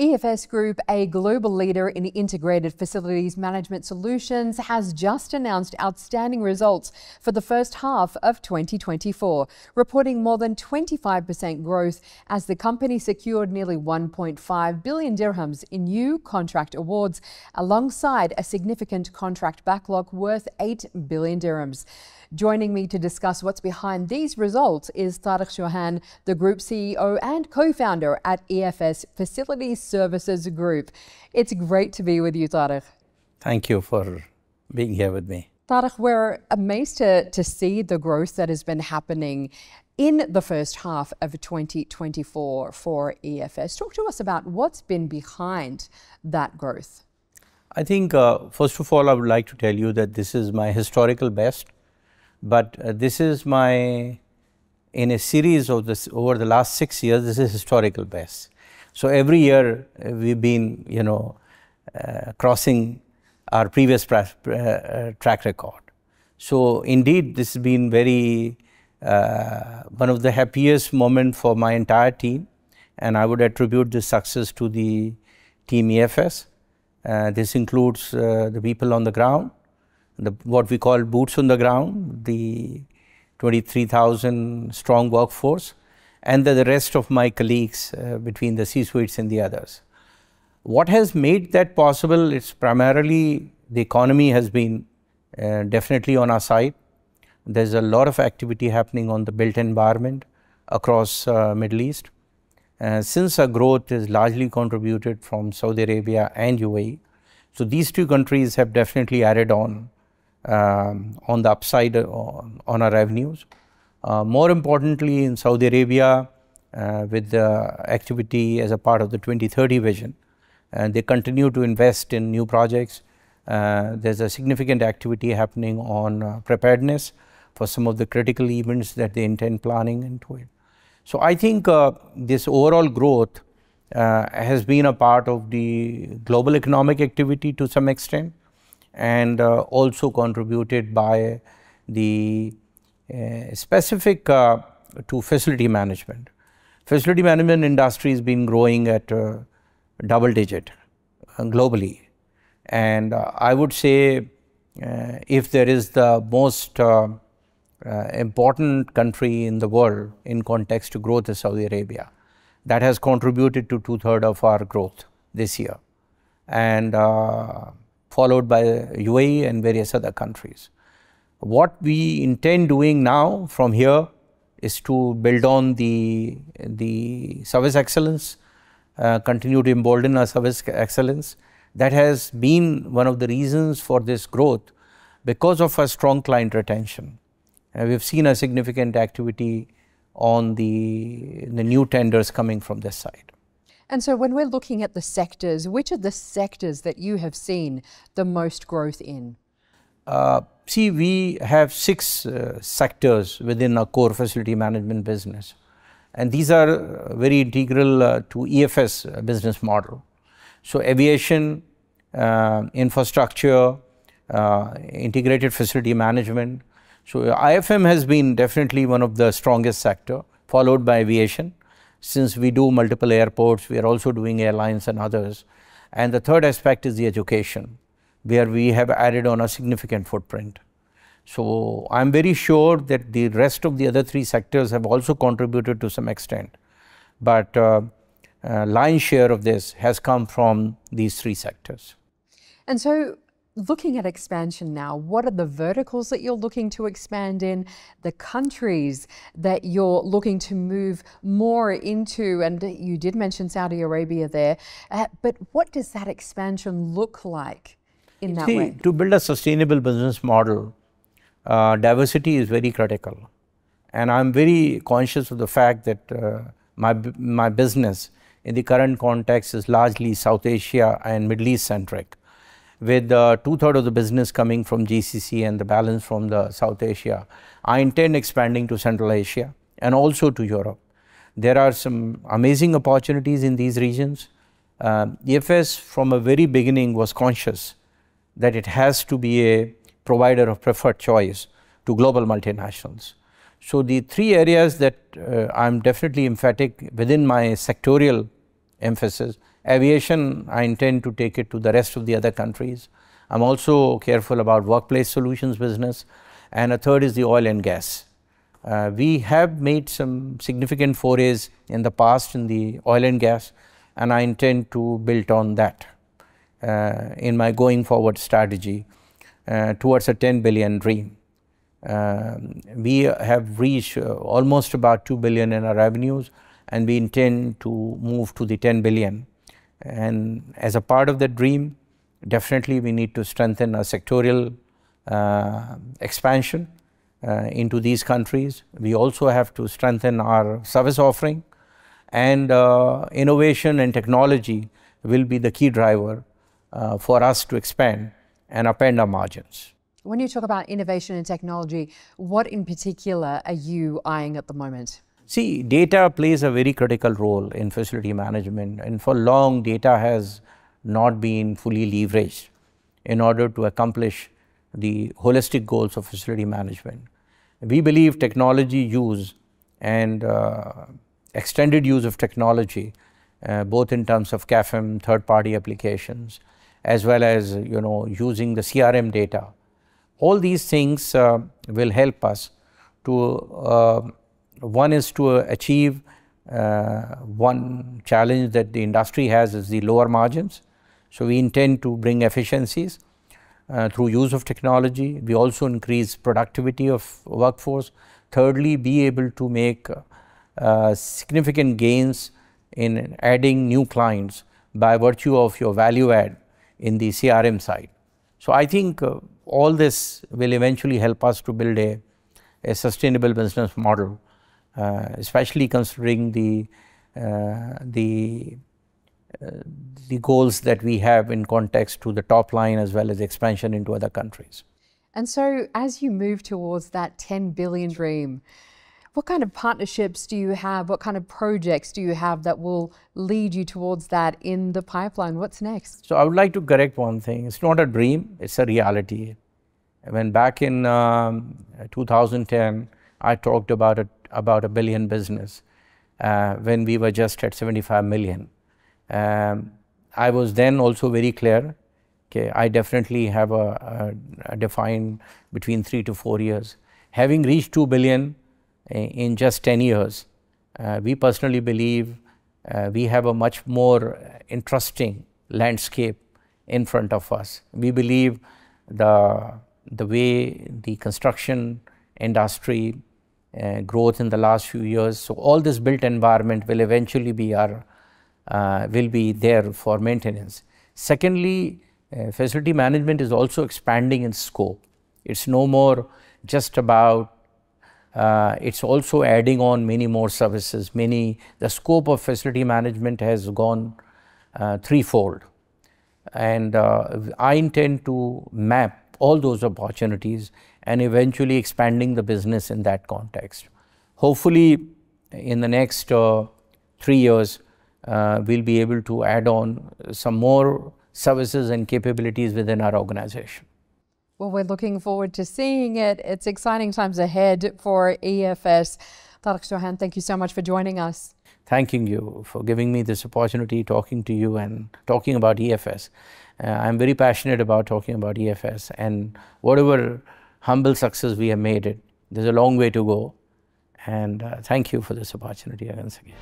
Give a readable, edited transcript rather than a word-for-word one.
EFS Group, a global leader in integrated facilities management solutions, has just announced outstanding results for the first half of 2024, reporting more than 25% growth as the company secured nearly 1.5 billion dirhams in new contract awards, alongside a significant contract backlog worth 8 billion dirhams. Joining me to discuss what's behind these results is Tariq Chauhan, the Group CEO and co-founder at EFS Facilities Services Group. It's great to be with you, Tariq. Thank you for being here with me. Tariq, we're amazed to see the growth that has been happening in the first half of 2024 for EFS. Talk to us about what's been behind that growth. I think, first of all, I would like to tell you that this is my historical best. But this is in a series of this over the last 6 years, this is historical best. So every year we've been, crossing our previous track record. So indeed, this has been very, one of the happiest moments for my entire team. And I would attribute this success to the team EFS. This includes the people on the ground, what we call boots on the ground, the 23,000 strong workforce, and the rest of my colleagues between the C-suites and the others. What has made that possible? It's primarily the economy has been definitely on our side. There's a lot of activity happening on the built environment across Middle East. Since our growth is largely contributed from Saudi Arabia and UAE, so these two countries have definitely added on the upside on our revenues. More importantly, in Saudi Arabia, with the activity as a part of the 2030 vision, they continue to invest in new projects. There's a significant activity happening on preparedness for some of the critical events that they intend planning into it. So I think this overall growth has been a part of the global economic activity to some extent, and also contributed by the specific to facility management. Facility management industry has been growing at double digit globally. And I would say if there is the most important country in the world in context to growth is Saudi Arabia. That has contributed to 2/3 of our growth this year. And followed by UAE and various other countries. What we intend doing now from here is to build on the service excellence, continue to embolden our service excellence. That has been one of the reasons for this growth because of our strong client retention. We've seen a significant activity on the new tenders coming from this side. And so when we're looking at the sectors, which are the sectors that you have seen the most growth in? See, we have 6 sectors within our core facility management business. And these are very integral to EFS business model. So aviation, infrastructure, integrated facility management. So IFM has been definitely one of the strongest sector, followed by aviation. Since we do multiple airports, we are also doing airlines and others. And the third aspect is the education, where we have added on a significant footprint. So I'm very sure that the rest of the other 3 sectors have also contributed to some extent. But lion's share of this has come from these 3 sectors. And so looking at expansion now, what are the verticals that you're looking to expand in, the countries that you're looking to move more into? And you did mention Saudi Arabia there, but what does that expansion look like in that way? To build a sustainable business model, diversity is very critical. And I'm very conscious of the fact that my business in the current context is largely South Asia and Middle East centric, with 2/3 of the business coming from GCC and the balance from the South Asia. I intend expanding to Central Asia and also to Europe. There are some amazing opportunities in these regions. EFS from a very beginning was conscious that it has to be a provider of preferred choice to global multinationals. So the 3 areas that I'm definitely emphatic within my sectorial emphasis Aviation, I intend to take it to the rest of the other countries. I'm also careful about workplace solutions business. And a third is the oil and gas. We have made some significant forays in the past in the oil and gas, and I intend to build on that in my going forward strategy towards a 10 billion dream. We have reached almost about 2 billion in our revenues, and we intend to move to the 10 billion. And as a part of that dream, definitely we need to strengthen our sectorial expansion into these countries. We also have to strengthen our service offering, and innovation and technology will be the key driver for us to expand and upend our margins. When you talk about innovation and technology, what in particular are you eyeing at the moment? See, data plays a very critical role in facility management, and for long data has not been fully leveraged in order to accomplish the holistic goals of facility management. We believe technology use and extended use of technology, both in terms of CAFM, third-party applications, as well as using the CRM data. All these things will help us to, one is to achieve one challenge that the industry has is the lower margins. So we intend to bring efficiencies through use of technology. We also increase productivity of workforce. Thirdly, be able to make significant gains in adding new clients by virtue of your value add in the CRM side. So I think all this will eventually help us to build a sustainable business model, especially considering the goals that we have in context to the top line as well as expansion into other countries. And so as you move towards that 10 billion dream, what kind of partnerships do you have? What kind of projects do you have that will lead you towards that in the pipeline? What's next? So I would like to correct one thing. It's not a dream, it's a reality. When back in 2010, I talked about a billion business when we were just at 75 million. I was then also very clear, okay, I definitely have a defined between 3 to 4 years. Having reached 2 billion in just 10 years, we personally believe we have a much more interesting landscape in front of us. We believe the way the construction industry growth in the last few years, so all this built environment will eventually be will be there for maintenance. Secondly, facility management is also expanding in scope. It's no more just about it's also adding on many more services. The scope of facility management has gone threefold, and I intend to map all those opportunities and eventually expanding the business in that context. Hopefully, in the next 3 years, we'll be able to add on some more services and capabilities within our organization. Well, we're looking forward to seeing it. It's exciting times ahead for EFS. Tariq Chauhan, thank you so much for joining us. Thanking you for giving me this opportunity, talking to you and talking about EFS. I'm very passionate about talking about EFS, and whatever humble success we have made it, there's a long way to go. And thank you for this opportunity once again.